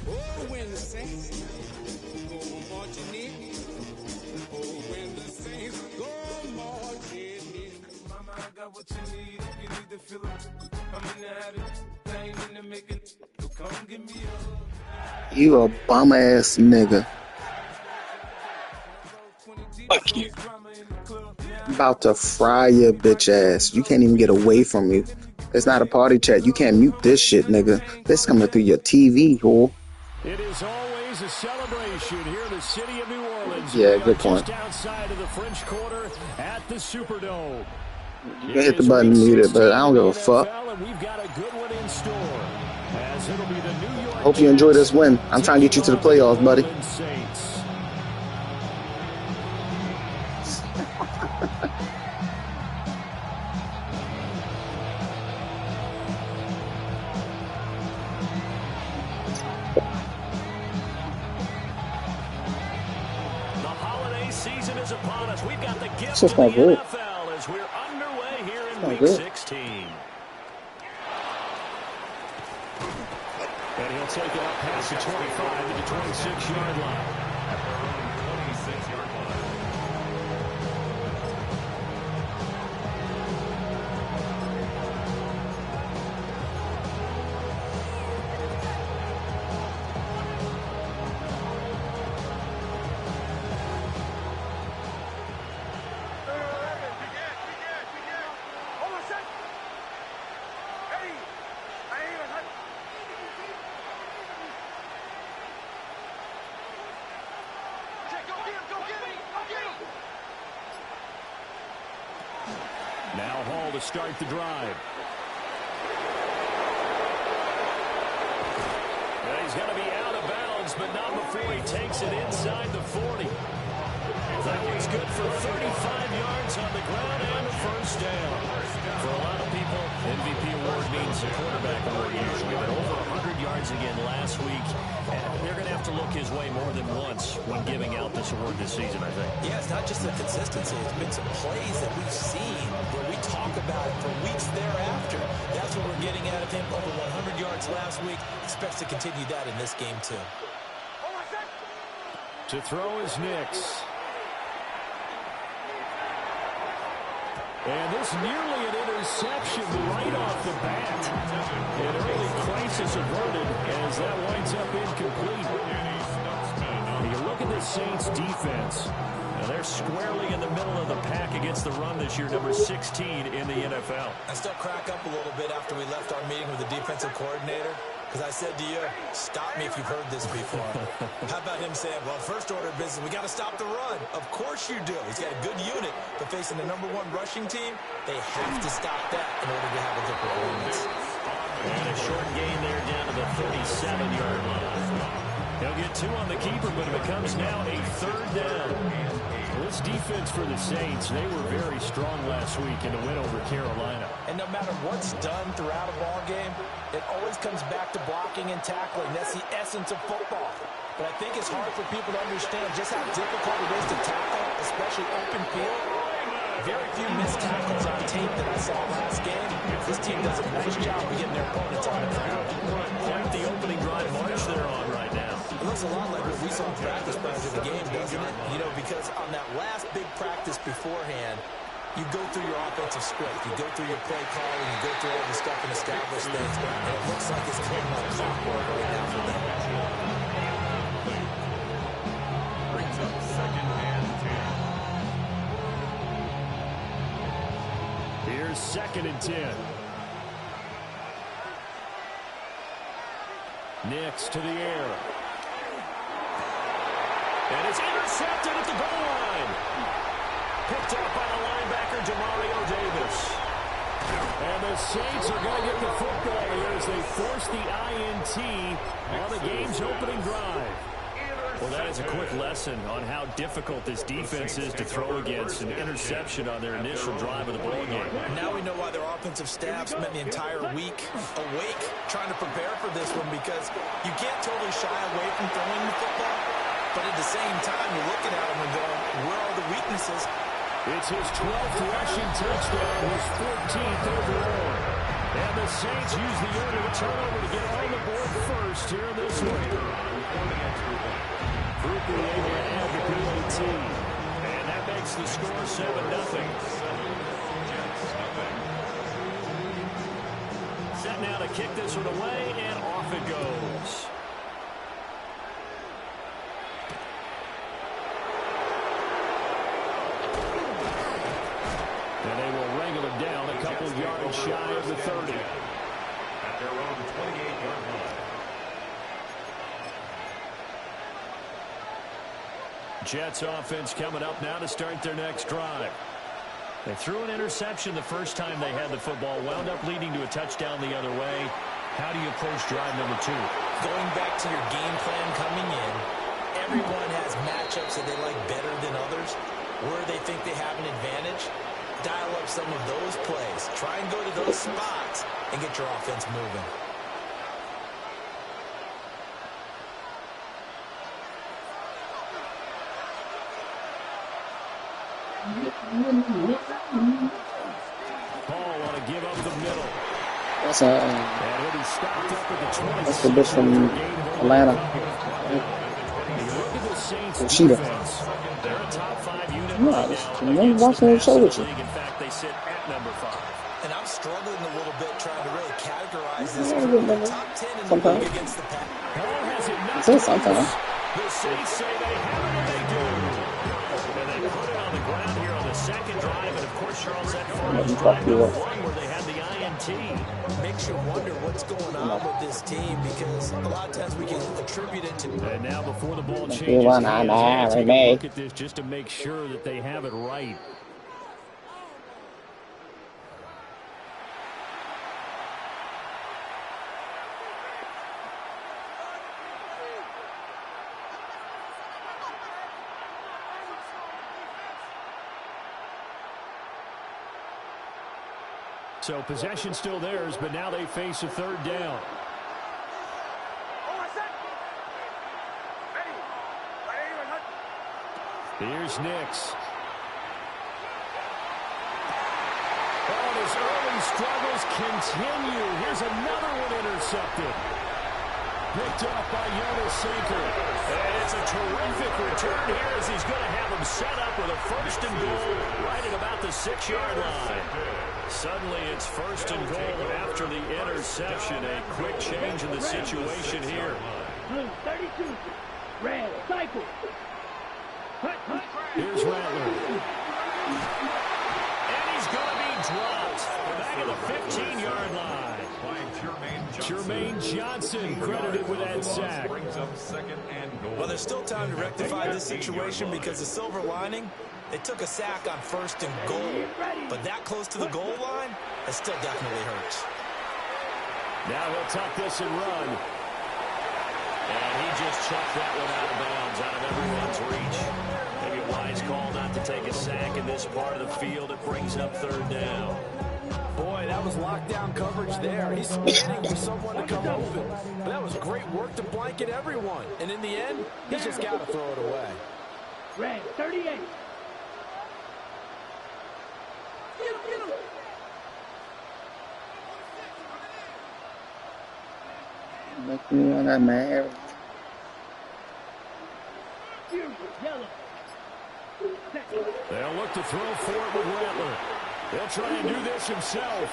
Oh, when the Saints go marching in. Oh, when the Saints go marching in. Mama, I got what you need if you need to feel it. I'm in the habit, thing in the making. So come give me a. You a bum ass nigga. Fuck you. I'm about to fry your bitch ass. You can't even get away from me. It's not a party chat. You can't mute this shit, nigga. This coming through your TV, whore. It is always a celebration here in the city of New Orleans. Yeah, good point. Just outside of the French Quarter at the Superdome. You can hit the button and mute it, but I don't give a fuck. We've got a good one in store. As it'll be the New York Hope you enjoy this win. I'm trying to get you to the playoffs, buddy. Season is upon us. We've got the gift to the NFL as we're underway here in Week 16. And he'll take it up past the 25 to the 26-yard line. 26-yard line. Now Hall to start the drive. And he's going to be out of bounds, but not before he takes it inside the 40. That one's good for 35 yards on the ground and a first down. For a lot of people, MVP award means a quarterback award usually, but over 100 yards again last week. And they're going to have to look his way more than once when giving out this award this season, I think. Yeah, it's not just the consistency. It's been some plays that we've seen where we talk about it for weeks thereafter. That's what we're getting out of him. Over 100 yards last week. Expects to continue that in this game, too. To throw is Nix. And this nearly an interception right off the bat. An early crisis averted as that winds up incomplete. You look at the Saints defense. Now they're squarely in the middle of the pack against the run this year, number 16 in the NFL. I still crack up a little bit after we left our meeting with the defensive coordinator. Because I said to you, stop me if you've heard this before. How about him saying, well, first order of business, we got to stop the run. Of course you do. He's got a good unit, but facing the #1 rushing team, they have to stop that in order to have a good performance. And a short gain there down to the 37-yard line. He'll get 2 on the keeper, but it becomes now a third down. Well, this defense for the Saints, they were very strong last week in the win over Carolina. And no matter what's done throughout a ball game, it always comes back to blocking and tackling. That's the essence of football. But I think it's hard for people to understand just how difficult it is to tackle, especially open field. Very few missed tackles on tape that I saw last game. This team does a nice job of getting their opponents on the ground. Quite the opening drive march they're on right now. It looks a lot like what we saw in practice prior to the game, doesn't it? You know, because on that last big practice beforehand, you go through your offensive script, you go through your play calling, you go through all the stuff and establish things, and it looks like it's coming like clockwork right now for them. Brings up second and 10. Here's second and 10. Nix to the air. And it's intercepted at the goal line. Picked up by the linebacker, Demario Davis. And the Saints are going to get the football here as they force the INT on the game's opening drive. Well, that is a quick lesson on how difficult this defense is to throw against. An interception on their initial drive of the ball game. Now we know why their offensive staff spent the entire week awake trying to prepare for this one, because you can't totally shy away from throwing the football, but at the same time you're looking at them and going, where are the weaknesses? It's his 12th rushing touchdown, his 14th overall. And the Saints use the early turnover to get on the board this one. Groupie able to add the PAT. And that makes the score 7-0. Set now to kick this one away, and off it goes. And they will wrangle it down a couple yards shy of the 30. At their own 28-yard line. Jets offense coming up now to start their next drive. They threw an interception the first time they had the football, wound up leading to a touchdown the other way. How do you approach drive number 2? Going back to your game plan coming in, everyone has matchups that they like better than others. Where they think they have an advantage, dial up some of those plays. Try and go to those spots and get your offense moving. Paul want to give up the middle. That's That's the bitch from Atlanta. Sheeta. They're a top 5 unit No, right I'm now. watching the show with you. In fact, they sit at number 5. And I'm struggling a little bit trying to really categorize this. Yeah, good number. Top 10 in the Sometimes. league against the pack. Paul has it knocked It says sometimes. loose. The Saints say they have it, and they do. And they put it on the ground here on the second drive. And, of course, Charles, that first drive number 1 where they had the INT. Makes you wonder what's going on with this team because a lot of times we can attribute it to. And now before the ball changes, take a look at this just to make sure that they have it right. So possession still theirs, but now they face a third down. Here's Nix. And his early struggles continue. Here's another one intercepted. Picked off by Jonas Sanker. And it's a terrific return here as he's going to have him set up with a 1st and goal right at about the 6-yard line. Suddenly it's 1st and goal after the interception. A quick change in the situation here. 32. Red cycle. Here's Rattler. And he's going to be dropped back at the 15-yard line. Jermaine Johnson credited with that sack. Brings up 2nd and goal. Well, there's still time to rectify this situation because the silver lining, they took a sack on 1st and goal. But that close to the goal line, it still definitely hurts. Now he'll tuck this and run. And he just chucked that one out of bounds, out of everyone's reach. Maybe a wise call not to take a sack in this part of the field. It brings up 3rd down. Boy, that was lockdown coverage there. He's waiting for someone to come open. But that was great work to blanket everyone. And in the end, he's just got to throw it away. Red 38. Make me want to marry. Yellow. They'll look to throw for it with Rattler. He'll try and do this himself.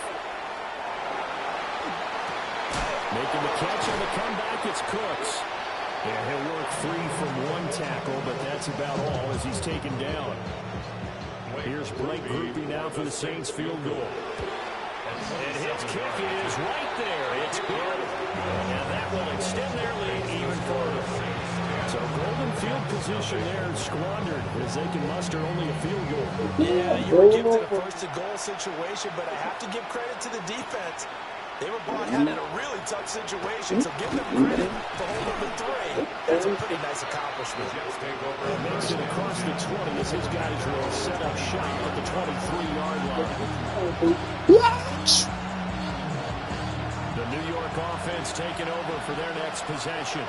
Making the catch on the comeback, it's Cooks. And he'll work free from 1 tackle, but that's about all as he's taken down. Here's Blake Groupie now for the Saints field goal. And his kick is right there. It's good. And that will extend their lead even further. So golden field position there squandered as they can muster only a field goal. Yeah, you were gifted a 1st and goal situation, but I have to give credit to the defense. They were brought out in a really tough situation, so give them credit for hole number 3. That's a pretty nice accomplishment. Makes it across the 20 as his guys will set up shop at the 23-yard line. The New York offense taking over for their next possession.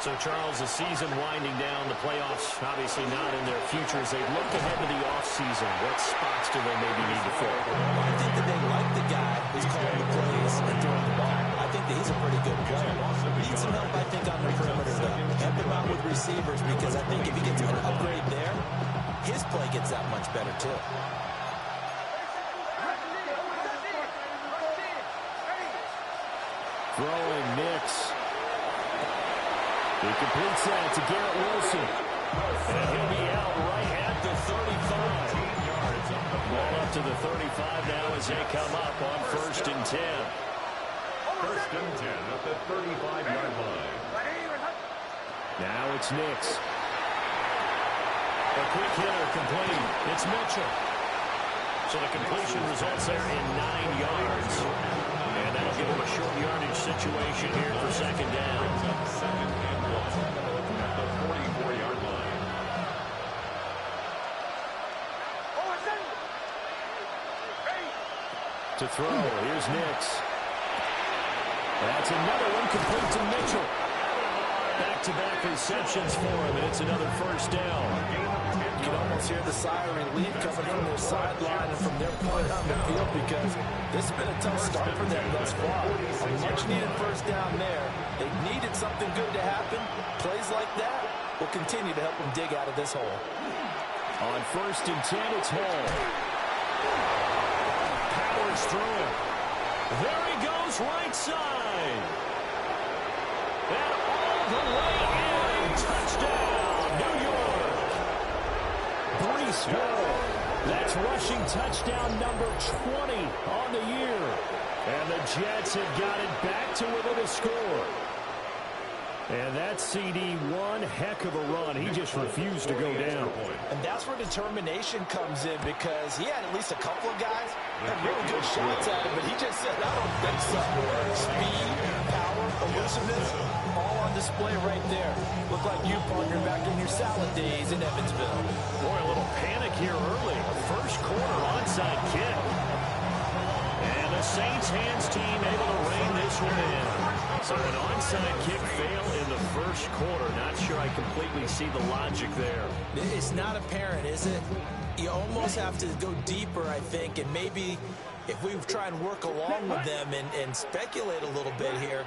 So, Charles, the season winding down, the playoffs obviously not in their future as they look ahead to the offseason. What spots do they maybe need to fill? I think that they like the guy who's calling the plays and throwing the ball. I think that he's a pretty good player. Needs some help, I think, receivers because I think if he gets an upgrade there, his play gets that much better too. Throwing Nix. He completes that to Garrett Wilson. And he'll be out right at the 35. Ball up to the 35 now as they come up on 1st and 10. 1st and 10 at the 35-yard line. Now it's Nix. A quick hitter complete. It's Mitchell. So the completion results there in 9 yards. And that'll give him a short yardage situation here for 2nd down. Second and 1 at the 44-yard line. To throw, here's Nix. That's another one complete to Mitchell. Back-to-back receptions for him, and it's another 1st down. You can almost hear the sigh of relief coming from their sideline and from their point on the field because this has been a tough start for them thus far. A much-needed 1st down there. They needed something good to happen. Plays like that will continue to help them dig out of this hole. On 1st and 10, it's Hall. Powers through it. There he goes, right side. And all the way in. Touchdown, New York. Breece Hall. That's rushing touchdown number 20 on the year. And the Jets have got it back to within a score. And that CD, one heck of a run. He just refused to go down. And that's where determination comes in because he had at least a couple of guys that had really good shots at him, but he just said, I don't think so. Speed, power, elusiveness, all on display right there. Look like you, partner, back in your salad days in Evansville. Boy, a little panic here early. A 1st quarter onside kick. And the Saints hands team able to rein this one in. So an onside kick fail in the 1st quarter. Not sure I completely see the logic there. It's not apparent, is it? You almost have to go deeper, I think, and maybe if we try and work along with them and speculate a little bit here,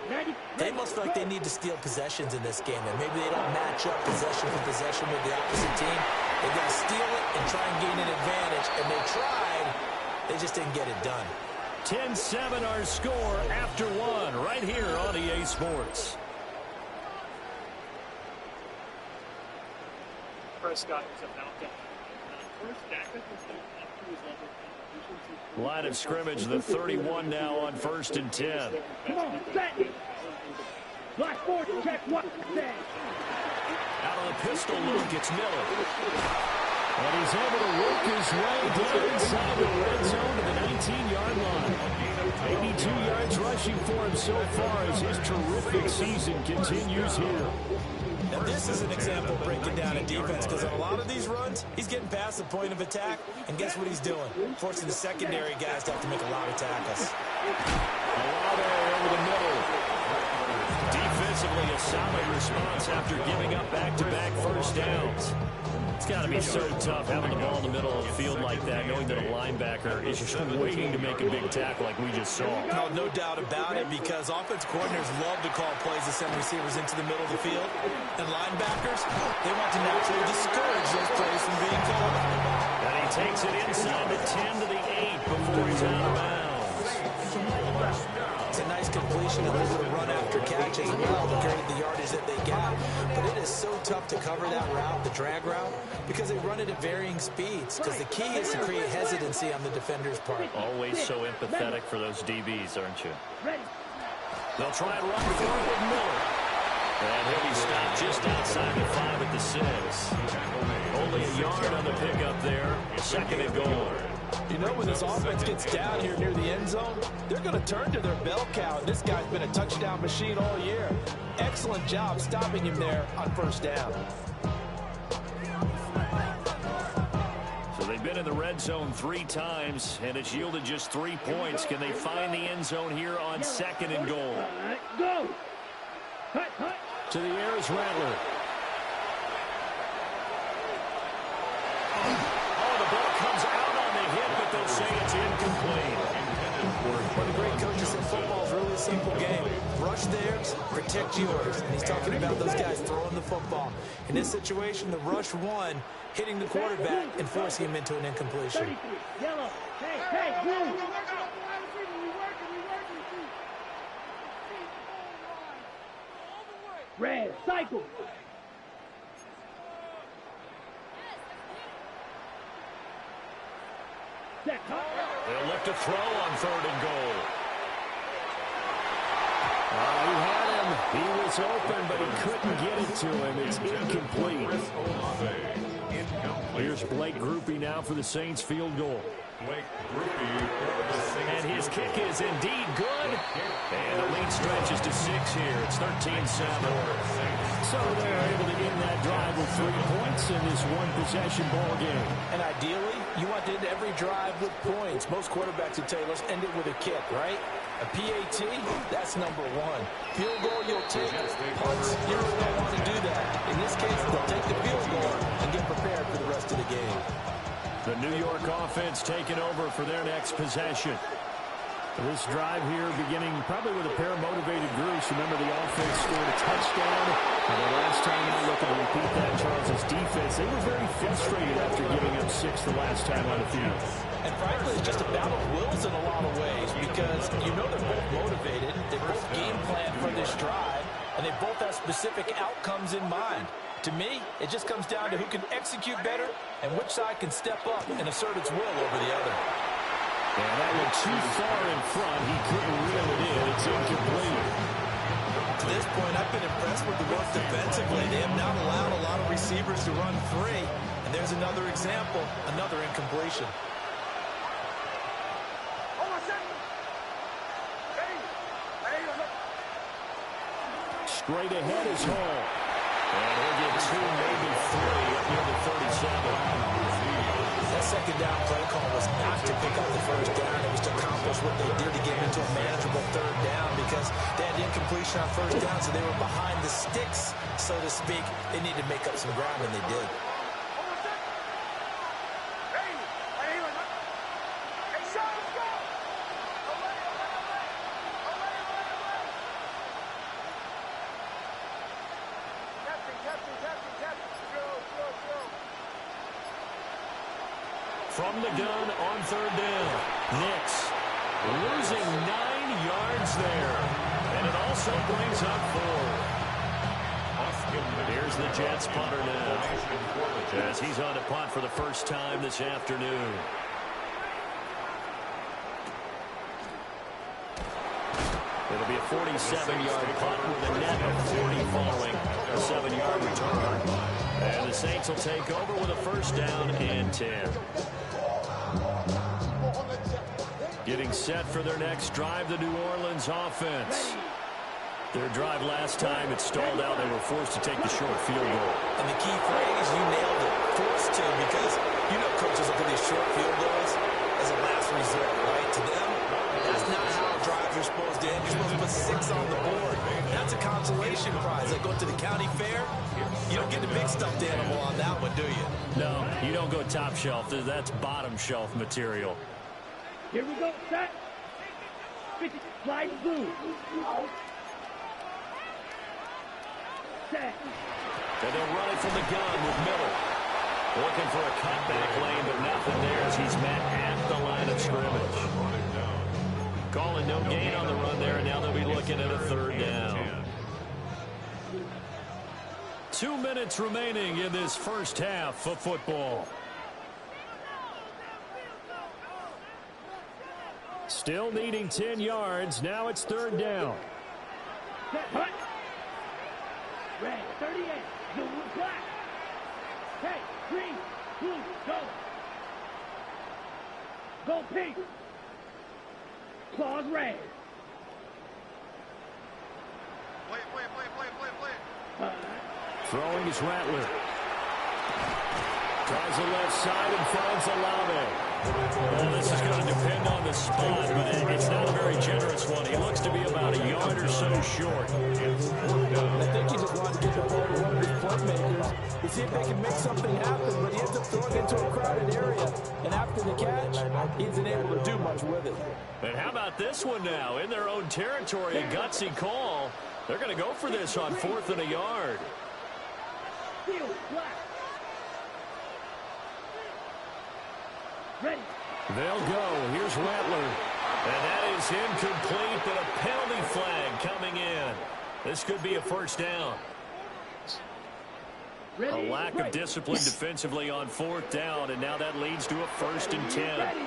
they must feel like they need to steal possessions in this game, and maybe they don't match up possession for possession with the opposite team. They've got to steal it and try and gain an advantage, and they tried. They just didn't get it done. 10-7 our score after 1 right here on EA Sports. Prescott is about that. Line of scrimmage, the 31 now on 1st and 10. Come on, set it. Black force, check what say. Out of the pistol look, it's Miller. And he's able to work his way down inside the red zone to the 19-yard line. 82 yards rushing for him so far as his terrific season continues here. Now this is an example of breaking down a defense because on a lot of these runs, he's getting past the point of attack, and guess what he's doing? Forcing the secondary guys to have to make a lot of tackles. Olave over the middle. Defensively, a solid response after giving up back-to-back 1st downs. It's got to be so tough having the ball in the middle of the field like that, knowing that a linebacker is just waiting to make a big tackle like we just saw. No doubt about it, because offense coordinators love to call plays to send receivers into the middle of the field. And linebackers, they want to naturally discourage those plays from being called. And he takes it inside the 10 to the 8 before he's out of bounds. It's a nice completion, a little bit of run after catch as well to carry the yardage that they got. But it is so tough to cover that route, the drag route, because they run it at varying speeds. Because the key is to create hesitancy on the defender's part. Always so empathetic for those DBs, aren't you? They'll try and run through it with Miller. And he'll be stopped just outside the 5 at the 6. Only a yard on the pickup there. 2nd and goal. You know, when this offense gets down here near the end zone, they're going to turn to their bell cow. This guy's been a touchdown machine all year. Excellent job stopping him there on 1st down. So they've been in the red zone 3 times, and it's yielded just 3 points. Can they find the end zone here on 2nd and goal? Go! To the air is Rattler. Oh, the ball comes out on the hit, but they'll say it's incomplete. One of the great coaches in football is really a simple game. Rush theirs, protect yours. And he's talking about those guys throwing the football. In this situation, the rush one, hitting the quarterback and forcing him into an incompletion. Yellow. Hey, blue. Red, cycle. They'll look to throw on 3rd and goal. He had him. He was open, but he couldn't get it to him. It's incomplete. Here's Blake Grupe now for the Saints field goal. And his kick is indeed good. And the lead stretches to 6 here. It's 13-7. So they're able to end that drive with 3 points in this one-possession ball game. And ideally, you want to end every drive with points. Most quarterbacks would tell you, let's end it with a kick, right? A PAT, that's number 1. Field goal, you'll take. Punts, you really don't want to do that. In this case, they'll take the field goal and get prepared for the rest of the game. The New York offense taking over for their next possession. This drive here beginning probably with a pair of motivated groups. Remember, the offense scored a touchdown. And the last time they looking to repeat that, Charles' defense, they were very frustrated after giving up 6 the last time on the field. And frankly, it's just a battle of wills in a lot of ways because you know they're both motivated. They both game plan for this drive, and they both have specific outcomes in mind. To me, it just comes down to who can execute better and which side can step up and assert its will over the other. And that went too far in front. He couldn't reel it in. It's incomplete. To this point, I've been impressed with the work defensively. They have not allowed a lot of receivers to run free. And there's another example, another incompletion. Straight ahead is Hall. And he'll get 2, maybe 3 up near the 37. That second down play call was not to pick up the first down. It was to accomplish what they did to get into a manageable 3rd down because they had incompletion on 1st down, so they were behind the sticks, so to speak. They needed to make up some ground, and they did. From the gun on 3rd down. Knicks losing 9 yards there. And it also brings up 4. Here's the Jets punter now, as he's on to punt for the first time this afternoon. It'll be a 47-yard punt with a net of 40 following a 7-yard return. And the Saints will take over with a 1st down and 10. Getting set for their next drive, the New Orleans offense. Their drive last time, it stalled out. They were forced to take the short field goal. And the key phrase, you nailed it, forced to, because you know coaches look at these short field goals as a last resort, right? To them, that's not how drives are supposed to end. You're supposed to put 6 on the board. That's a consolation prize. Like going to the county fair, you don't get the big stuffed animal on that one, do you? No, you don't go top shelf. That's bottom shelf material. Here we go, set. 50, slide blue. Set. And they'll run it from the gun with Miller. Looking for a cutback lane, but nothing there as he's met at the line of scrimmage. Calling no gain on the run there, and now they'll be looking at a 3rd down. 2 minutes remaining in this first half of football. Still needing 10 yards. Now it's 3rd down. Set, hut. Red, 38. Blue, black. Hey, green, blue, go. Go pink. Claws red. Play. Throwing is Rattler. Tries the left side and finds Olave. Well, this is going to depend on the spot, but it's not a very generous one. He looks to be about a yard or so short. I think he just wanted to get the ball to one of his playmakers. The see if they can make something happen, but he ends up throwing it into a crowded area. And after the catch, he isn't able to do much with it. And how about this one now? In their own territory, a gutsy call. They're going to go for this on 4th and a yard. Ready. They'll go. Here's Rattler. And that is incomplete, but a penalty flag coming in. This could be a first down. A lack of discipline defensively on 4th down, and now that leads to a 1st and 10. Ready.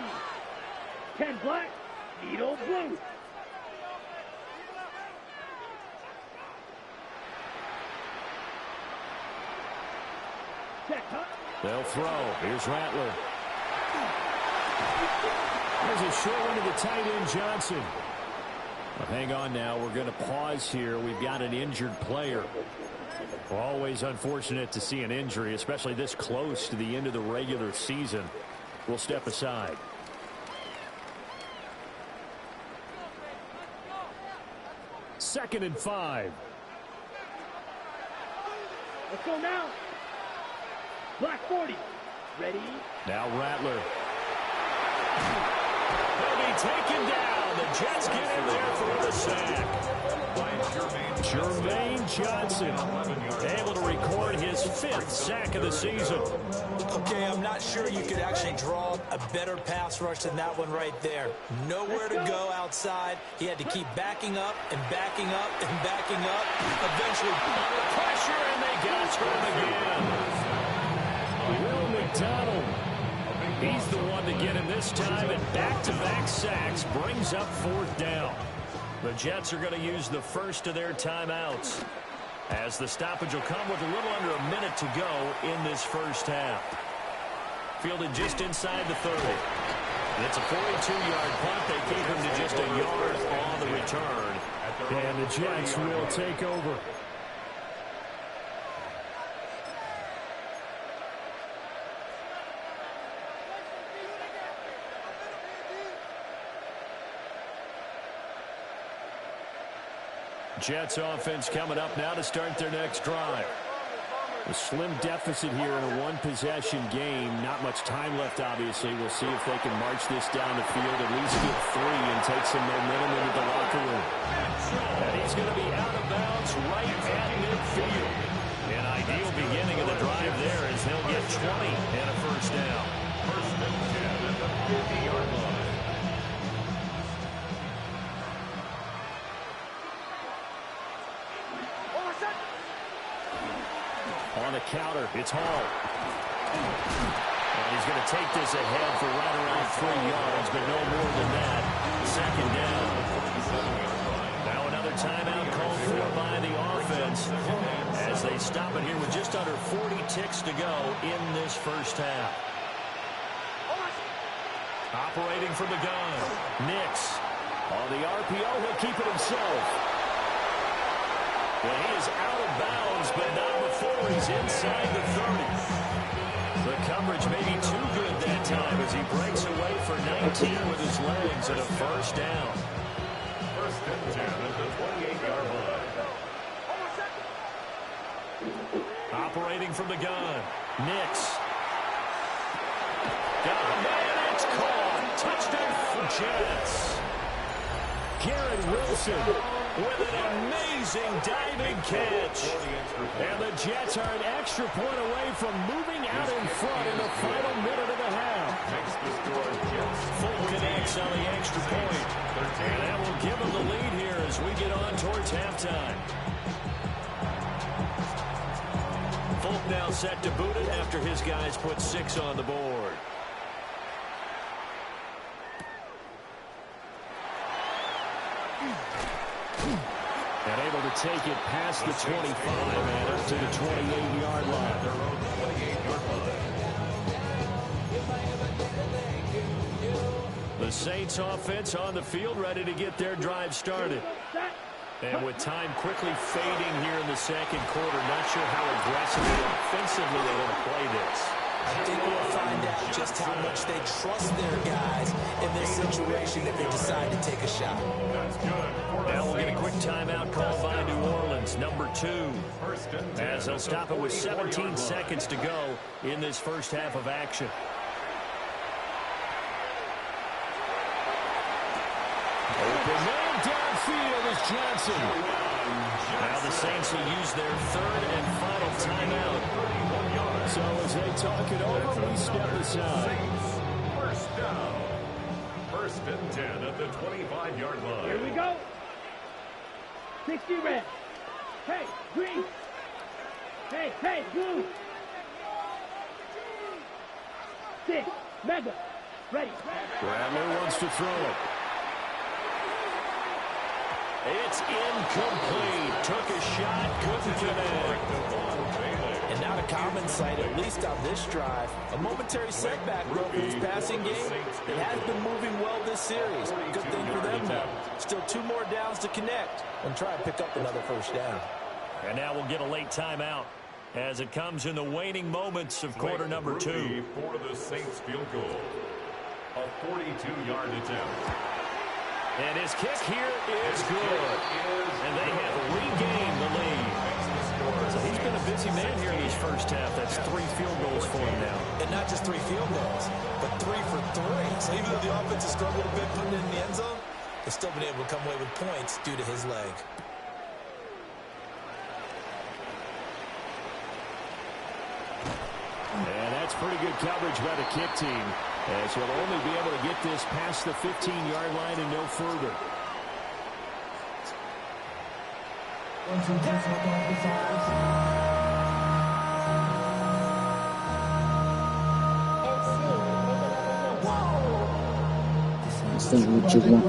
10 black, needle blue. They'll throw. Here's Rattler. There's a short one to the tight end, Johnson. Well, hang on now. We're going to pause here. We've got an injured player. Always unfortunate to see an injury, especially this close to the end of the regular season. We'll step aside. Second and 5. Let's go now. Black 40. Ready. Now Rattler. He'll be taken down. The Jets get him there for the sack. Jermaine Johnson able to record his 5th sack of the season. Okay, I'm not sure you could actually draw a better pass rush than that one right there. Nowhere to go outside. He had to keep backing up and backing up and backing up. Eventually, under pressure, and they got to him again. Will McDonald. He's the one to get him this time, and back-to-back sacks brings up 4th down. The Jets are going to use the first of their timeouts, as the stoppage will come with a little under a minute to go in this first half. Fielded just inside the 30. It's a 42-yard punt. They keep him to just a yard on the return. And the Jets will take over. Jets offense coming up now to start their next drive. A slim deficit here in a one-possession game. Not much time left, obviously. We'll see if they can march this down the field, at least get 3 and take some momentum into the locker room. And he's going to be out of bounds right at midfield. An ideal beginning of the drive there as they'll get 20 and a first down. First and 10 at the 50-yard line. On the counter, it's Hall. And he's going to take this ahead for right around 3 yards, but no more than that. Second down. Now another timeout called for by the offense as they stop it here with just under 40 ticks to go in this first half. Operating from the gun, Nix. On the RPO, he'll keep it himself. Well, he is out of bounds, but not before he's inside the 30. The coverage may be too good that time as he breaks away for 19 with his legs and a first down. First and 10 at the 28-yard line. Operating from the gun, Nix. Got a man, it's caught. Touchdown for Jets. Garrett Wilson with an amazing diving catch. And the Jets are an extra point away from moving out in front in the final minute of the half. Full connects on the extra point. And that will give them the lead here as we get on towards halftime. Folk now set to boot it after his guys put 6 on the board. And able to take it past the 25 and up to the 28-yard line. The Saints offense on the field ready to get their drive started. And with time quickly fading here in the second quarter, not sure how aggressively offensively they're going to play this. I think we'll find out just how much they trust their guys in this situation if they decide to take a shot. Now we'll get a quick timeout called by New Orleans, number 2. As they'll stop it with 17 seconds to go in this first half of action. Open man downfield is Johnson. Now the Saints will use their third and final timeout. So as they talk it over, we step aside. First down. First and 10 at the 25-yard line. Here we go. 60 red. Hey, green. Hey, blue. 6, mega. Ready. Bradley wants to throw it. It's incomplete. Took a shot, couldn't connect. And not a common sight, at least on this drive. A momentary setback broke in his passing game. It has been moving well this series. Good thing for them, though. Still 2 more downs to connect and try to pick up another first down. And now we'll get a late timeout as it comes in the waning moments of quarter number 2. For the Saints field goal. A 42-yard attempt. And his kick here is good. And they have regained the lead. So he's been a busy man here in his first half. That's 3 field goals for him now. And not just 3 field goals, but 3 for 3. So even though the offense has struggled a bit putting it in the end zone, they've still been able to come away with points due to his leg. And that's pretty good coverage by the kick team, as he'll only be able to get this past the 15-yard line and no further. This ain't what you want.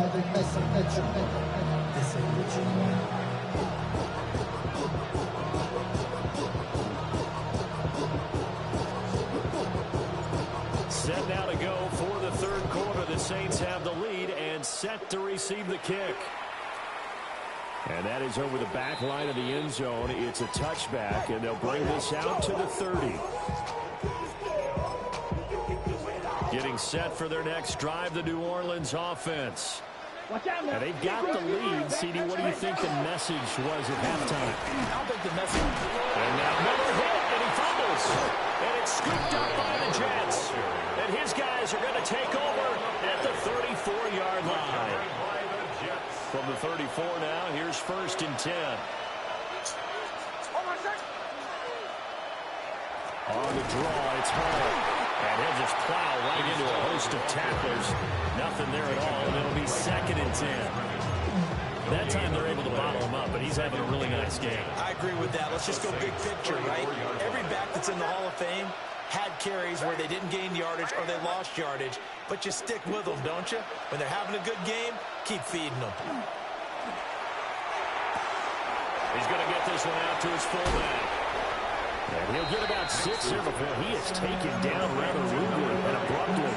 Set now to go for the third quarter. The Saints have the lead and set to receive the kick. And that is over the back line of the end zone. It's a touchback, and they'll bring this out to the 30. Getting set for their next drive, the New Orleans offense. And they've got the lead. CD, what do you think the message was at halftime? I don't think the message... And now Miller hit, and he fumbles. And it's scooped up by the Jets. And his guys are going to take over at the 34-yard line. From the 34 now, here's first and 10. On the draw, it's Hall. And he'll just plow right into a host of tacklers. Nothing there at all, and it'll be second and 10. That time they're able to bottle him up, but he's having a really nice game. I agree with that. Let's just go big picture, right? Every back that's in the Hall of Fame had carries where they didn't gain yardage or they lost yardage, but you stick with them, don't you? When they're having a good game, keep feeding them. He's going to get this one out to his fullback. And he'll get about 6 here before he is taken down rather rudely and abruptly.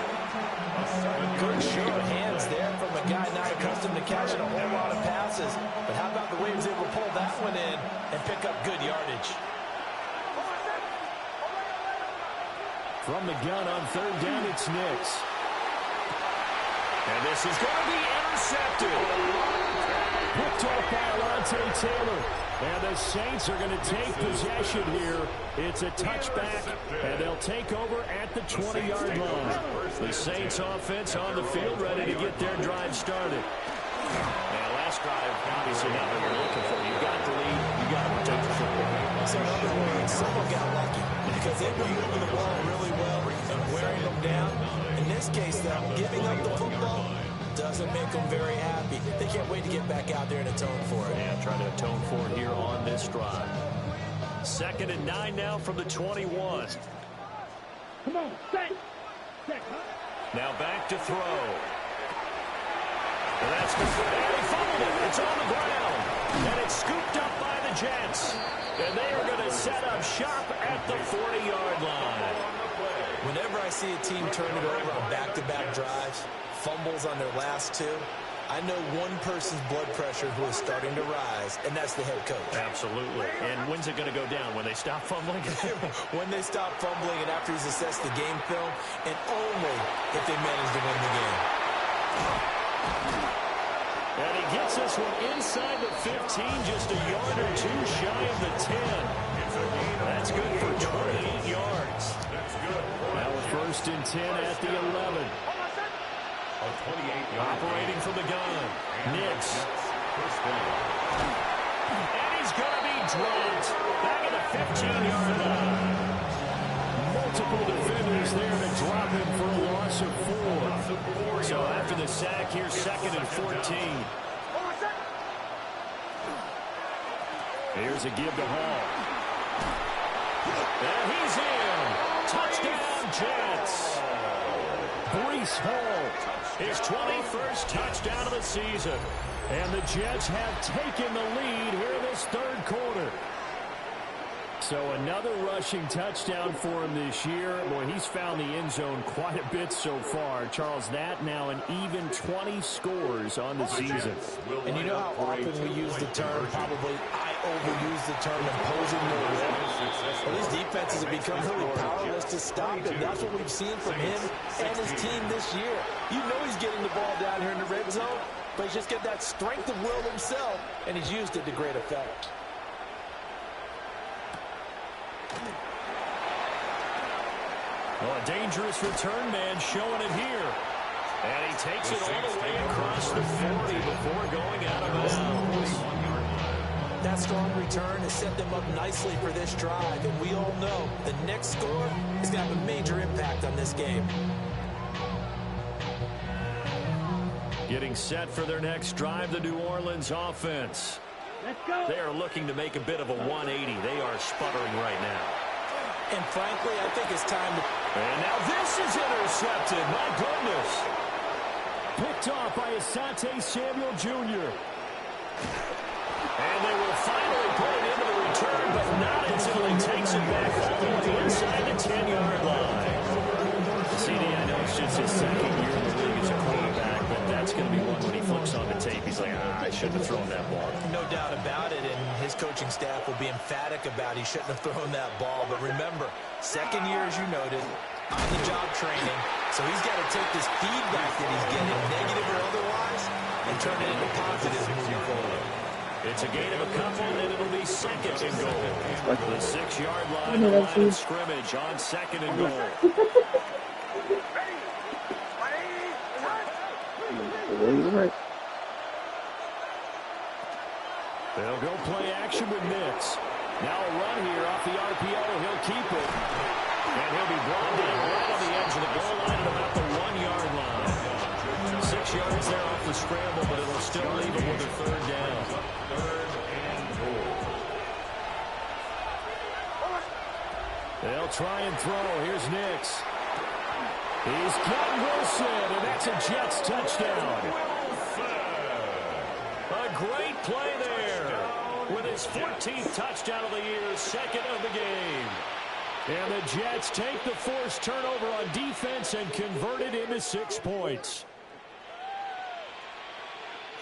Good show of hands there from a guy not accustomed to catching a whole lot of passes. But how about the way he was able to pull that one in and pick up good yardage? From the gun on third down, it's Nix. And this is going to be intercepted. Picked off by Alontae Taylor. And the Saints are going to take possession here. It's a touchback, and they'll take over at the 20-yard line. The Saints offense on the field ready to get their drive started. Now, last drive, obviously not what you're looking for. You got the lead. You got to protect the football. So in other words, someone got lucky because they were moving the ball really well and wearing them down. In this case, though, giving up the football doesn't make them very happy. They can't wait to get back out there and atone for it. Yeah, trying to atone for it here on this drive. Second and 9 now from the 21. Come on, set. Now back to throw. And that's good. And he fumbled it. It's on the ground. And it's scooped up by the Jets. And they are going to set up shop at the 40-yard line. Whenever I see a team turn it over on back-to-back drives, fumbles on their last 2, I know one person's blood pressure who is starting to rise, and that's the head coach. Absolutely. And when's it going to go down? When they stop fumbling? When they stop fumbling and after he's assessed the game film, and only if they manage to win the game. And he gets this one inside the 15, just a yard or two shy of the 10. That's good for 28 yards. Now a 1st and 10 at the 11. Operating from the gun. Nix. And he's going to be dropped back at the 15-yard line. Multiple defenders there to drop him for a loss of 4. So after the sack, here's 2nd and 14. Here's a give to Hall. And he's in. Touchdown, Jets. Breece Hall, his 21st touchdown of the season. And the Jets have taken the lead here in this 3rd quarter. So another rushing touchdown for him this year. Boy, he's found the end zone quite a bit so far. Charles, that now an even 20 scores on the season. And you know how often we use the term, probably I overuse the term, imposing the will? Well, these defenses have become really powerless to stop him. That's what we've seen from him and his team this year. You know he's getting the ball down here in the red zone, but he's just got that strength of will himself, and he's used it to great effect. Well, a dangerous return man showing it here. And he takes it all the way across the 40 before going out of bounds. That strong return has set them up nicely for this drive, and we all know the next score is going to have a major impact on this game. Getting set for their next drive, the New Orleans offense. Let's go. They are looking to make a bit of a 180. They are sputtering right now. And frankly, I think it's time to... And now this is intercepted. My goodness. Picked off by Asante Samuel Jr. And they will finally put it into the return, but not until he takes it back all the way inside the 10-yard line. CD, I know it's just his 2nd year in the league as a quarterback, but that's going to be one when he flips on the tape. He's like, I shouldn't have thrown that ball. No doubt about it, and his coaching staff will be emphatic about he shouldn't have thrown that ball. But remember, 2nd year, as you noted, on-the-job training, so he's got to take this feedback that he's getting, negative or otherwise, and turn it into positives moving forward. It's a gain of a couple, and it'll be 2nd and goal. The 6-yard line, the line of scrimmage on 2nd and goal. They'll go play action with Nix. Now a run here off the RPO. He'll keep it. And he'll be brought down right on the edge of the goal line at about the 1-yard line. 6 yards there off the scramble, but it'll still leave him with a 3rd down. 3rd and goal. They'll try and throw. Here's Nix. He's got Wilson, and that's a Jets touchdown. A great play there with his 14th touchdown of the year, 2nd of the game. And the Jets take the forced turnover on defense and convert it into 6 points.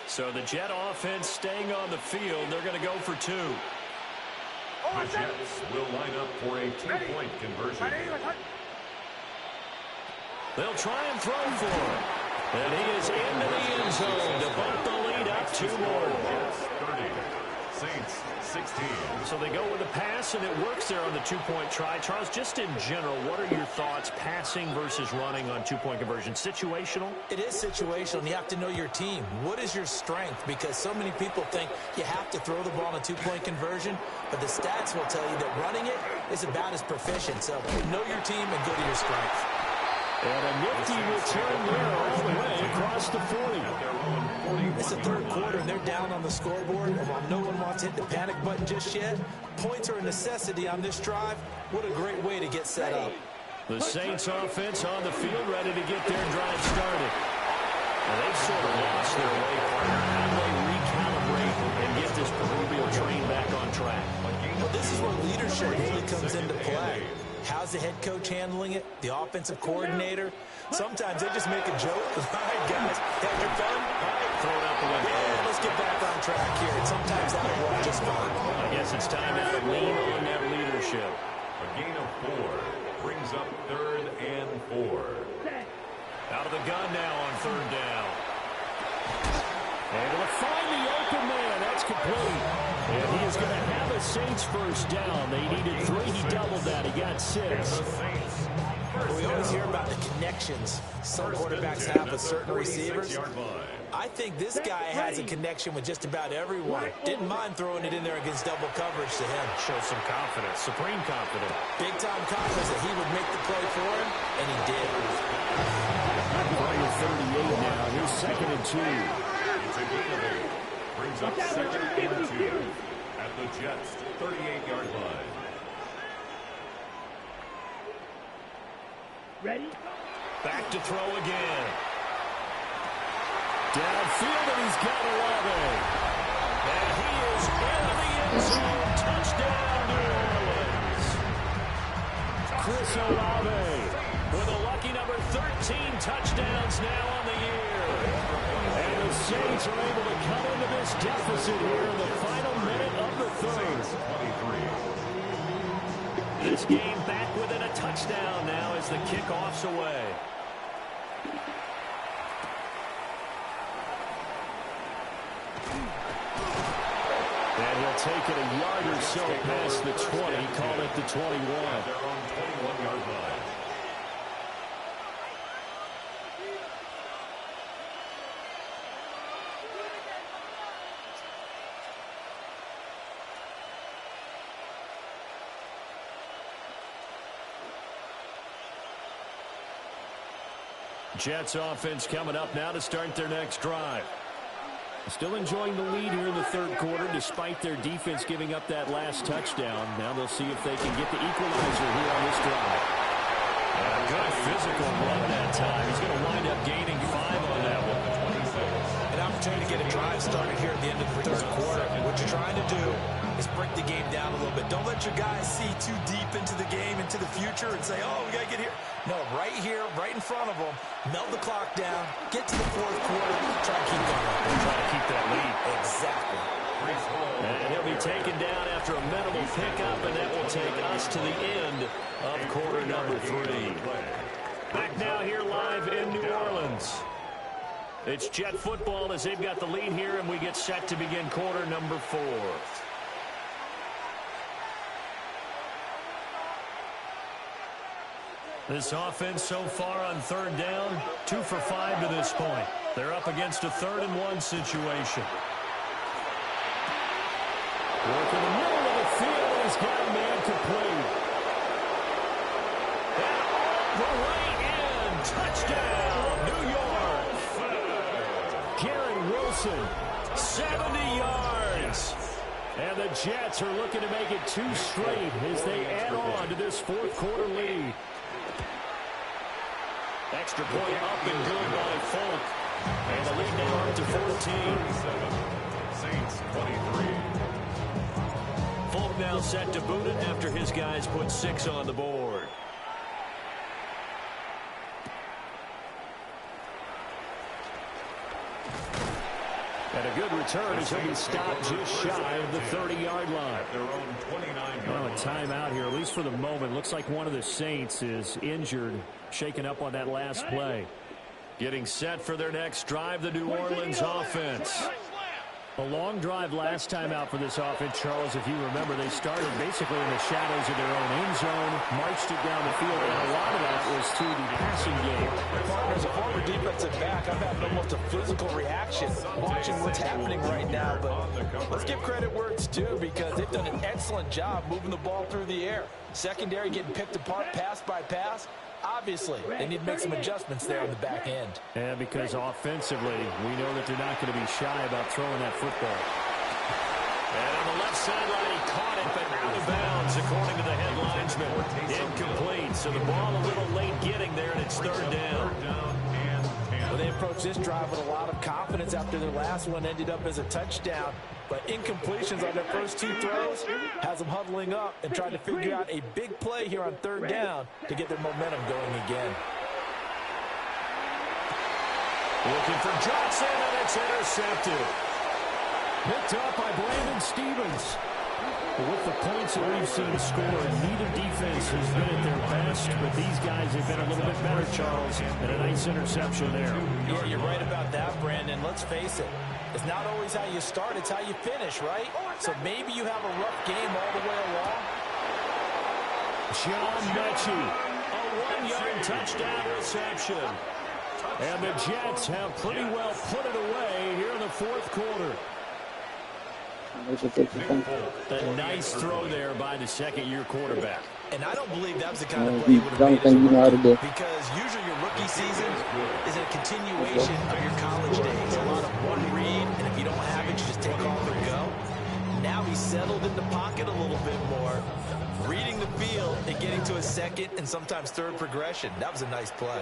So the Jet offense staying on the field. They're going to go for 2. The Jets will line up for a 2-point conversion. They'll try and throw for him. And he is into the end zone to bump the lead up 2 more. 30, Saints 16. So they go with a pass, and it works there on the 2-point try. Charles, just in general, what are your thoughts passing versus running on 2-point conversion? Situational? It is situational, and you have to know your team. What is your strength? Because so many people think you have to throw the ball on a 2-point conversion, but the stats will tell you that running it is about as proficient. So know your team and go to your strength. And a nifty return there all the way across the 40. It's the 3rd quarter, and they're down on the scoreboard. And while no one wants to hit the panic button just yet, points are a necessity on this drive. What a great way to get set up. The Saints offense on the field, ready to get their drive started. And they've sort of lost their way, partner. How do they recalibrate and get this proverbial train back on track? Well, this is where leadership really comes into play. How's the head coach handling it? The offensive coordinator? Sometimes they just make a joke. All right, guys, have your fun. All right, throw it out the window. Yeah, let's get back on track here. And sometimes that'll work just fine. I guess it's time now to lean on that leadership. A gain of 4 brings up 3rd and 4. Out of the gun now on 3rd down. Able to find the open man. That's complete. And he is going to have a Saints first down. They needed 3. He doubled that. He got 6. We always hear about the connections some quarterbacks have with certain receivers. I think this guy has a connection with just about everyone. Didn't mind throwing it in there against double coverage to him. Shows some confidence, supreme confidence. Big-time confidence that he would make the play for him, and he did. Playing 38 now. Here's 2nd and 2. It's a gain of 8. Brings up 2nd and 2 at the Jets' 38-yard line. Ready? Back to throw again. Downfield, and he's got Olave. And he is into the end zone. Touchdown, New Orleans. Chris Olave with a lucky number 13 touchdowns now on the year. And the Saints are able to cut into this deficit here in the final minute of the 3rd. This game back within a touchdown now as the kickoff's away. And he'll take it a yard or so past the 20, call it the 21. Their own 21-yard line. Jets offense coming up now to start their next drive. Still enjoying the lead here in the 3rd quarter despite their defense giving up that last touchdown. Now they'll see if they can get the equalizer here on this drive. And a good physical run that time. He's going to wind up gaining 5 on that one. An opportunity to get a drive started here at the end of the 3rd quarter. And what you're trying to do is break the game down a little bit. Don't let your guys see too deep into the game, into the future, and say, oh, we got to get here. No, right here, right in front of them, melt the clock down, get to the 4th quarter, try to keep going. Try to keep that lead. Exactly. And he'll be taken down after a minimal pickup, and that will take us to the end of quarter number 3. Back now here live in New Orleans. It's Jet football as they've got the lead here, and we get set to begin quarter number 4. This offense so far on 3rd down, 2 for 5 to this point. They're up against a 3rd and 1 situation. Work in the middle of the field, he's got a man complete. And all the way in, touchdown, New York. Garrett Wilson, 70 yards. And the Jets are looking to make it 2 straight as they add on to this 4th quarter lead. Extra point up and good by Folk. And the lead now up to 14. Saints 23. Folk now set to boot it after his guys put 6 on the board. And a good return as he'll be stopped just shy of the 30-yard line. Their own 29-yard Well, a line. timeout here, at least for the moment. Looks like one of the Saints is injured, shaken up on that last play. Getting set for their next drive, the New Orleans offense. A long drive last time out for this offense, Charles. If you remember, they started basically in the shadows of their own end zone, marched it down the field, and a lot of that was through the passing game. As a former defensive back, I'm having almost a physical reaction watching what's happening right now. But let's give credit where it's due because they've done an excellent job moving the ball through the air. Secondary getting picked apart pass by pass. Obviously, they need to make some adjustments there on the back end. Yeah, because offensively, we know that they're not going to be shy about throwing that football. And on the left sideline, he caught it, but out of bounds, according to the head linesman. Incomplete, so the ball a little late getting there, and it's 3rd down. Well, they approached this drive with a lot of confidence after their last one ended up as a touchdown. But incompletions on their first 2 throws has them huddling up and trying to figure out a big play here on 3rd down to get their momentum going again. Looking for Johnson, and it's intercepted. Picked up by Brandon Stevens. With the points that we've seen scored, neither defense has been at their best, but these guys have been a little bit better, Charles, and a nice interception there. Yeah, you're right about that, Brandon. Let's face it. It's not always how you start, it's how you finish, right? So maybe you have a rough game all the way along. John Mechie, a 1-yard touchdown reception. And the Jets have pretty well put it away here in the fourth quarter. A nice throw there by the second-year quarterback. And I don't believe that was the kind of play you would have made as a rookie, because usually your rookie season is a continuation of your college days. A lot of one read, and if you don't have it, you just take off and go. Now he's settled in the pocket a little bit more, reading the field and getting to a second and sometimes third progression. That was a nice play.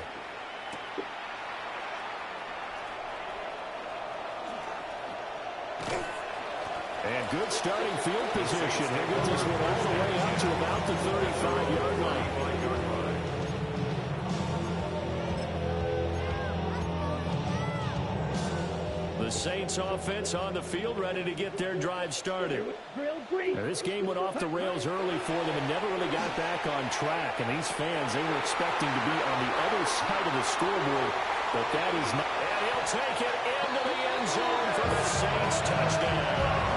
And good starting field position. He gets this one all the way up to about the 35-yard line. The Saints offense on the field, ready to get their drive started. Now, this game went off the rails early for them and never really got back on track. And these fans, they were expecting to be on the other side of the scoreboard, but that is not. And he'll take it into the end zone for the Saints touchdown.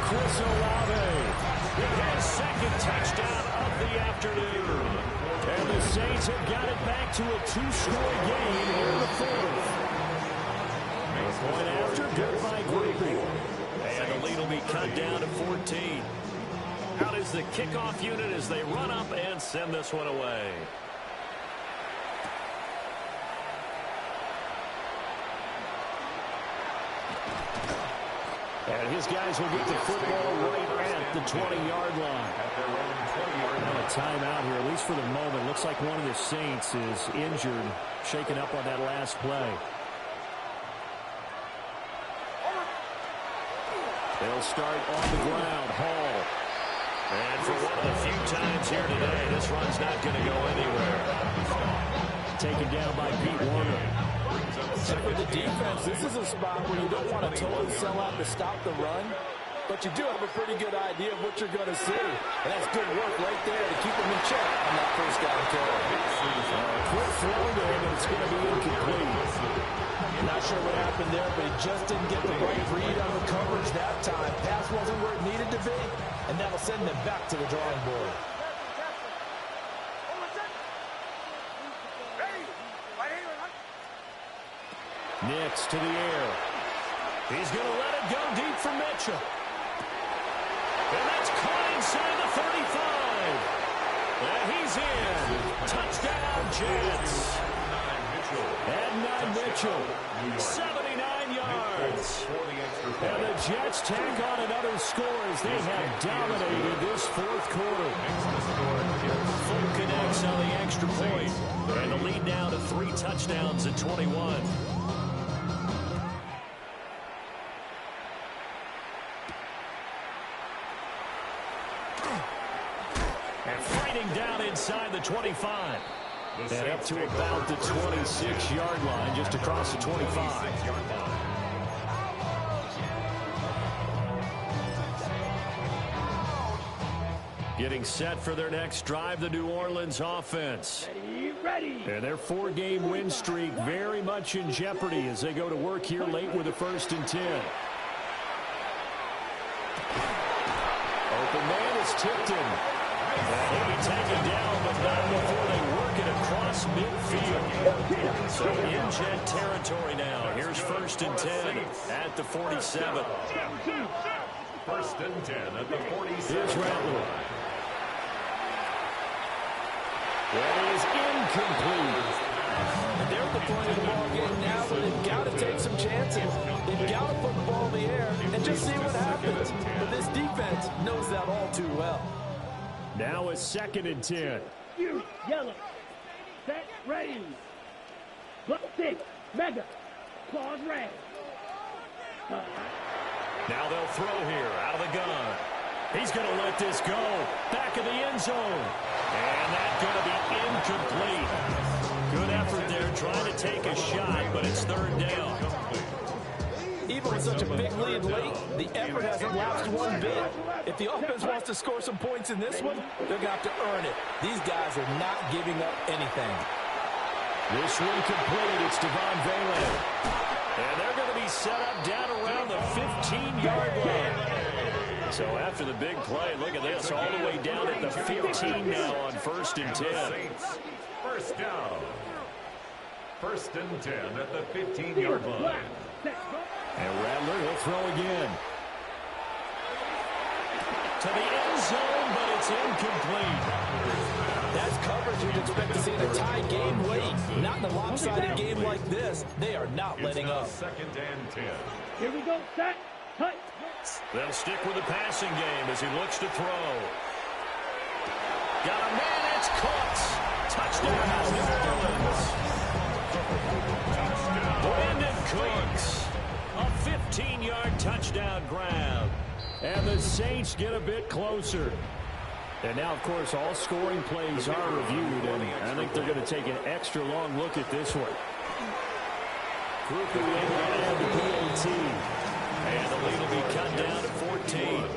Chris Olave, his second touchdown of the afternoon. And the Saints have got it back to a 2-score game here in the fourth. A point after, good by Greenys. And the lead will be cut down to 14. Out is the kickoff unit as they run up and send this one away. And his guys will get the football right at the 20-yard line. And a timeout here, at least for the moment. Looks like one of the Saints is injured, shaken up on that last play. They'll start on the ground. Hall. And for one of the few times here today, this run's not going to go anywhere. Taken down by Pete Warner. And for the defense, this is a spot where you don't want to totally sell out to stop the run, but you do have a pretty good idea of what you're going to see. And that's good work right there to keep them in check on that first down carry. Quick throw there, but it's going to be incomplete. Not sure what happened there, but he just didn't get the right read on the coverage that time. Pass wasn't where it needed to be, and that'll send them back to the drawing board. Nix to the air. He's going to let it go deep for Mitchell. And that's caught inside the 35. And he's in. Touchdown, Jets. And Mitchell, 79 yards. And the Jets take on another score as they have dominated this fourth quarter. Full connects on the extra point. And the lead now to 3 touchdowns at 21. And fighting down inside the 25. And up to about the 26-yard line, just across the 25. Getting set for their next drive, the New Orleans offense. Ready. And their 4-game win streak very much in jeopardy as they go to work here late with a 1st and 10. Open man is tipped in. And he'll be taken down, but not before they work it across midfield. So in Jet territory now. Here's 1st and 10 at the 47. 1st and 10 at the 47. Here's Rattler. That is incomplete. And they're at the point of the ball game now where they've got to take some chances. They've got to put the ball in the air and just see what happens. But this defense knows that all too well. Now a 2nd and 10. You, yellow. Set, ready. Block 6, mega. Claws red. Now they'll throw here out of the gun. He's going to let this go. Back of the end zone. And that's going to be incomplete. Good effort there, trying to take a shot, but it's third down. Even with such a big lead late, the effort hasn't lapsed one bit. If the offense wants to score some points in this one, they're going to have to earn it. These guys are not giving up anything. This one complete. It's Devon Valen. And they're going to be set up down around the 15-yard line. So after the big play, look at this, all the way down at the 15 now on 1st and 10. First down. 1st and 10 at the 15-yard line. And Rattler will throw again. To the end zone, but it's incomplete. That's coverage you'd expect to see in a tie game late. Not in a lopsided game like this. They are not letting up. 2nd and 10. Here we go, set, cut. They'll stick with the passing game as he looks to throw. Got a man, it's Cooks. Touchdown, New Orleans. Brandon Cooks. A 15-yard touchdown grab. And the Saints get a bit closer. And now, of course, all scoring plays are reviewed, and I think they're going to take an extra long look at this one. Groupie able to add the PAT. And the lead will be cut down to 14.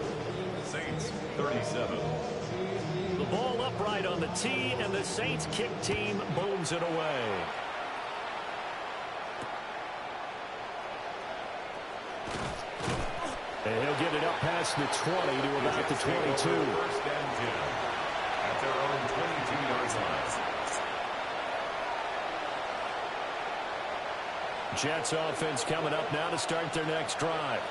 Saints 37. The ball upright on the tee, and the Saints kick team booms it away. And he'll get it up past the 20 to about the 22. 1st and 10 at their own 22-yard line. Jets offense coming up now to start their next drive.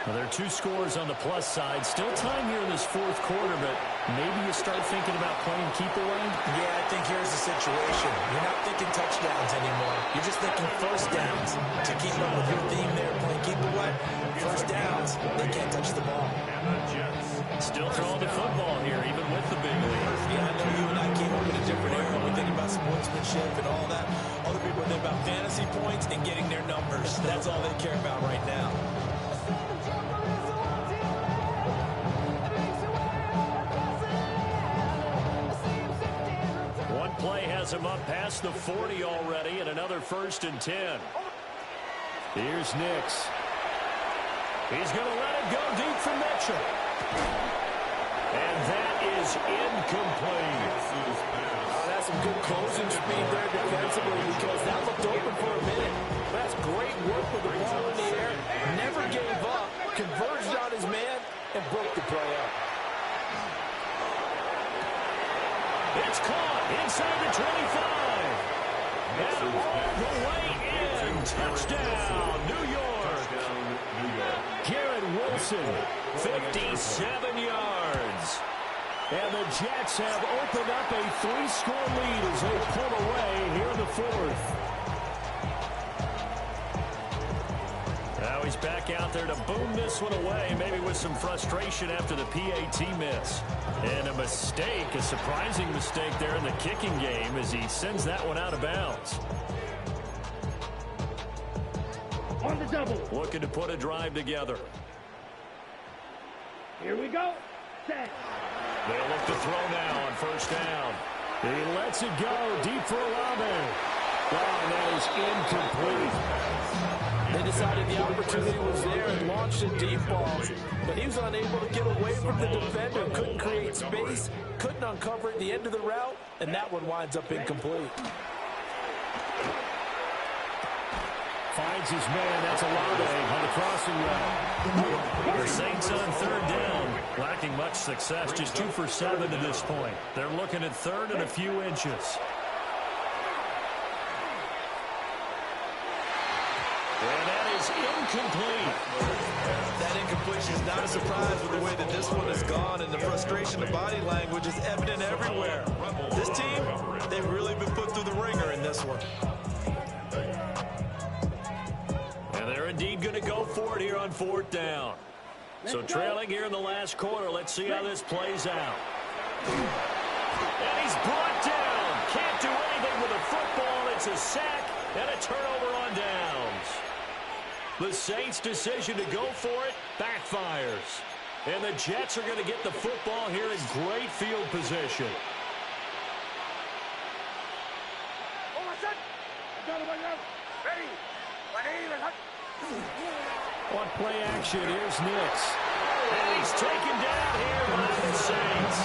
Well, there are 2 scores on the plus side. Still time here in this 4th quarter, but maybe you start thinking about playing keep away? Yeah, I think here's the situation. You're not thinking touchdowns anymore. You're just thinking first downs. To keep up with your theme there, playing keep away, first downs, they can't touch the ball. And the Jets Still throwing the football here, even with the big lead. Yeah, I know you and I came up in a different era. We're thinking about sportsmanship and all that. Other people are thinking about fantasy points and getting their numbers. That's all they care about right now. One play has him up past the 40 already, and another 1st and 10. Here's Nix. He's going to let it go deep for Mitchell. And that is incomplete. Oh, that's some good closing speed there defensively because that looked open for a minute. That's great work with the ball in the air. Never gave up, converged on his man, and broke the play up. It's caught inside the 25. And all the way in. Touchdown, New York. Garrett Wilson, 57 yards. And the Jets have opened up a 3-score lead as they pull away here in the 4th. Now he's back out there to boom this one away, maybe with some frustration after the PAT miss. And a mistake, a surprising mistake there in the kicking game as he sends that one out of bounds. On the double. Looking to put a drive together. Here we go, set. They'll look to throw now on 1st down. He lets it go deep for Olave. Oh, that is incomplete. They decided the opportunity was there and launched a deep ball, but he was unable to get away from the defender, couldn't create space, couldn't uncover at the end of the route, and that one winds up incomplete. Finds his man, that's Olave on the crossing route. The Saints on 3rd down, lacking much success, just 2 for 7 to this point. They're looking at 3rd and a few inches. And that is incomplete. That incompletion is not a surprise with the way that this one has gone, and the frustration of body language is evident everywhere. This team, they've really been put through the ringer in this one. And they're indeed going to go for it here on 4th down. So trailing here in the last quarter, let's see how this plays out. And he's brought down. Can't do anything with a football. It's a sack and a turnover on downs. The Saints' decision to go for it backfires. And the Jets are going to get the football here in great field position. play action. Here's Nix. And he's taken down here by the Saints.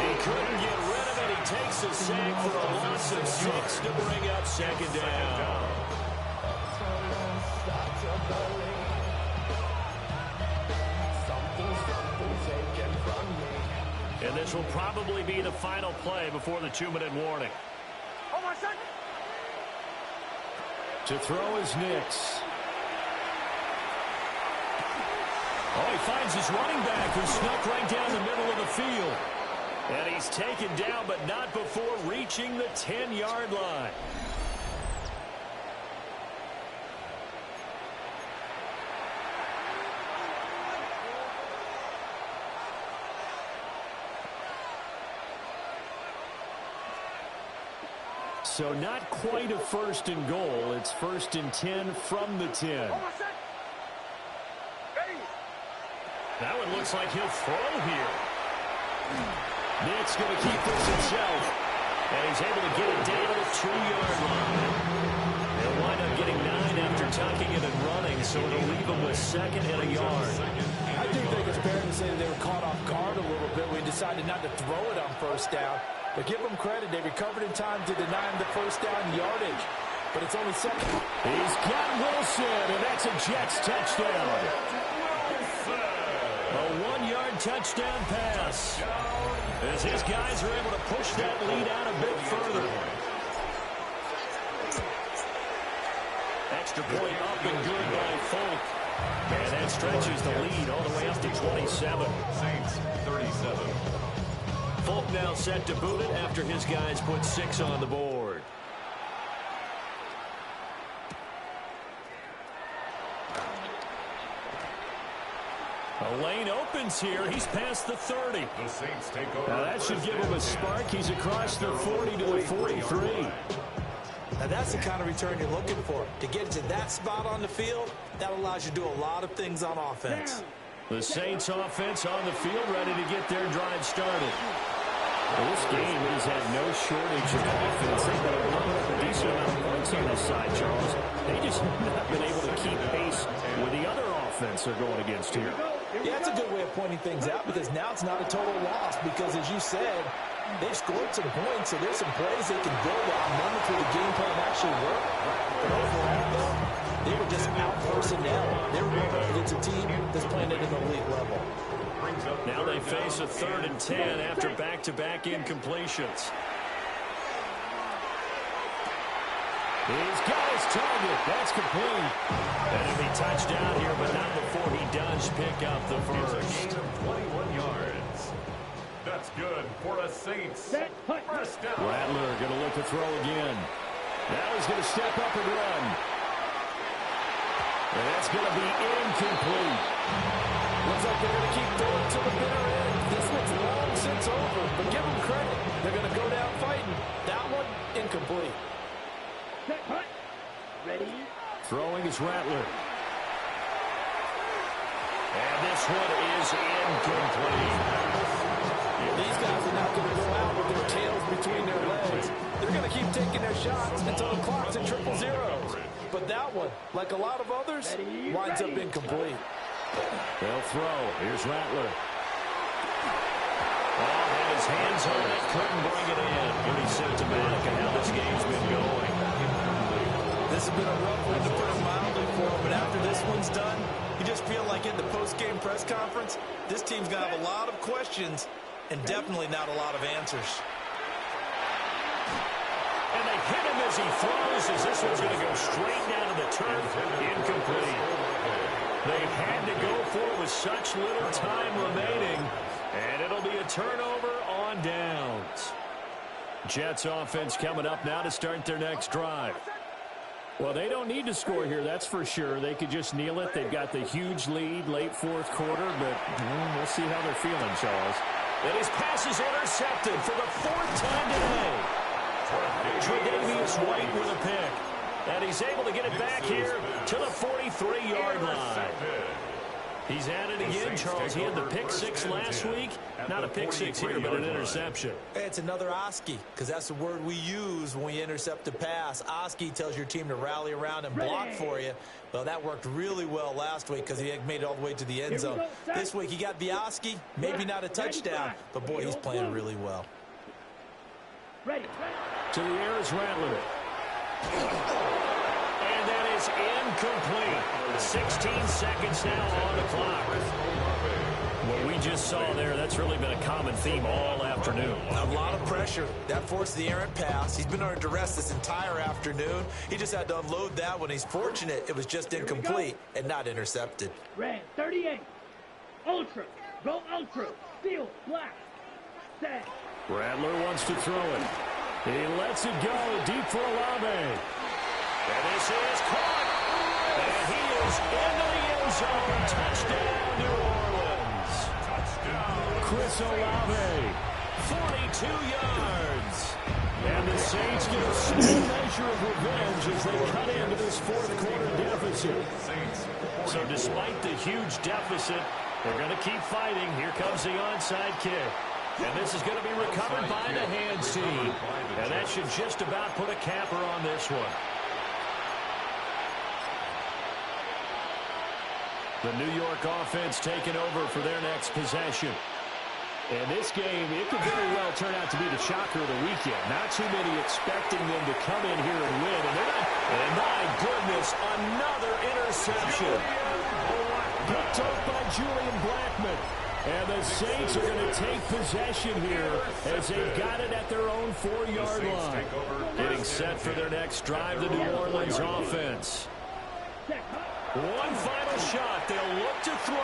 He couldn't get rid of it. He takes a sack for a loss of 6 to bring up second down. And this will probably be the final play before the 2-minute warning. To throw is Nix. Oh, he finds his running back who snuck right down the middle of the field. And he's taken down, but not before reaching the 10-yard line. So not quite a 1st and goal. It's 1st and 10 from the 10. That one looks like he'll throw here. Nick's going to keep this himself. And he's able to get it down to the 2-yard line. They'll wind up getting 9 after tucking it and running, so it'll leave them with 2nd and a yard. I do think it's fair to say that they were caught off guard a little bit. We decided not to throw it on 1st down. But give them credit. They recovered in time to deny him the 1st down yardage. But it's only 2nd. He's got Wilson, and that's a Jets touchdown. A 1-yard touchdown pass. As his guys are able to push that lead out a bit further. Extra point up and good by Folk. And that stretches the lead all the way up to 27. Saints 37. Folk now set to boot it after his guys put 6 on the board. A lane opens here. He's past the 30. The Saints take over. Now that should give him a spark. He's across the 40 to the 43. Now that's the kind of return you're looking for. To get to that spot on the field, that allows you to do a lot of things on offense. The Saints offense on the field ready to get their drive started. Well, this game has had no shortage of offense. They've got a decent amount of points on this side, Charles. They just have not been able to keep pace with the other offense they're going against here. Yeah, that's a good way of pointing things out because now it's not a total loss because, as you said, they've scored some points, so there's some plays they can build on. None through the game plan actually worked. But overall, though, they were just out-personnel. They were going up against a team that's playing at an elite level. Now they face a 3rd and 10 after back-to-back incompletions. He's got his target. That's complete. And he'll be touchdown here, but not before he does pick up the first. 21 yards. That's good for a Saints. First down. Rattler going to look to throw again. Now he's going to step up and run. And that's going to be incomplete. Looks like they're going to keep throwing to the bitter end. This one's long since over, but give them credit. They're going to go down fighting. That one, incomplete. Ready? Throwing is Rattler. And this one is incomplete. These guys are not going to go out with their tails between their legs. They're going to keep taking their shots until the clock's at 000. But that one, like a lot of others, winds up incomplete. They'll throw. Here's Rattler. Oh, had his hands on it. Couldn't bring it in. Pretty symptomatic of how this game's been going. This has been a rough one to put it mildly for him, but after this one's done, you just feel like in the post-game press conference, this team's going to have a lot of questions and definitely not a lot of answers. And they hit him as he throws, as this one's going to go straight down to the turf. Incomplete. They had to go for it with such little time remaining, and it'll be a turnover on downs. Jets offense coming up now to start their next drive. Well, they don't need to score here, that's for sure. They could just kneel it. They've got the huge lead late 4th quarter, but we'll see how they're feeling, Charles. And his pass is intercepted for the 4th time today. Tre'Davious White with a pick. And he's able to get it back here to the 43-yard line. He's at it again, Charles. He had the pick six last week. Not a pick six here, but an interception. It's another Oski, because that's the word we use when you intercept a pass. Oski tells your team to rally around and block for you. Well, that worked really well last week because he had made it all the way to the end zone. This week he got the Oski, maybe not a touchdown, but boy, he's playing really well. To the air is Rattler. And that is incomplete. 16 seconds now on the clock. What we just saw there, that's really been a common theme all afternoon. A lot of pressure. That forced the errant pass. He's been under duress this entire afternoon. He just had to unload that one. He's fortunate it was just incomplete and not intercepted. Red 38. Ultra. Go ultra. Steel. Black. Set. Rattler wants to throw it. He lets it go deep for Olave. And this is caught. And he is into the end zone. Touchdown, New Orleans. Touchdown. Chris Olave, 42 yards. And the Saints get a small measure of revenge as they cut into this fourth quarter deficit. So despite the huge deficit, they're going to keep fighting. Here comes the onside kick. And this is going to be recovered by the hands team. And that should just about put a capper on this one. The New York offense taking over for their next possession. And this game, it could very well turn out to be the shocker of the weekend. Not too many expecting them to come in here and win. And they're not. And my goodness, another interception. Picked up by Julian Blackmon. And the Saints are going to take possession here as they've got it at their own 4-yard line. Getting set for their next drive, the New Orleans offense. One final shot. They'll look to throw.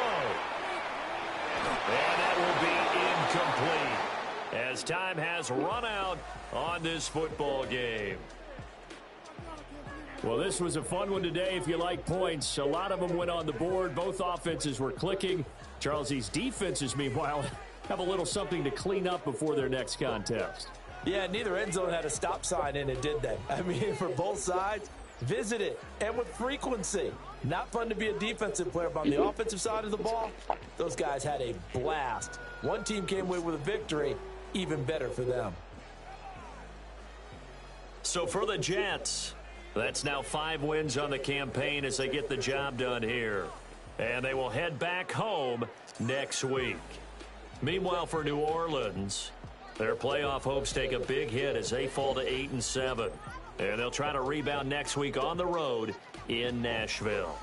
And that will be incomplete as time has run out on this football game. Well, this was a fun one today if you like points. A lot of them went on the board. Both offenses were clicking. Charles, these defenses, meanwhile, have a little something to clean up before their next contest. Yeah, neither end zone had a stop sign in it, did they? I mean, for both sides, visit it, and with frequency. Not fun to be a defensive player, but on the offensive side of the ball, those guys had a blast. One team came away with a victory, even better for them. So for the Jets, that's now 5 wins on the campaign as they get the job done here. And they will head back home next week. Meanwhile, for New Orleans, their playoff hopes take a big hit as they fall to 8-7. And they'll try to rebound next week on the road in Nashville.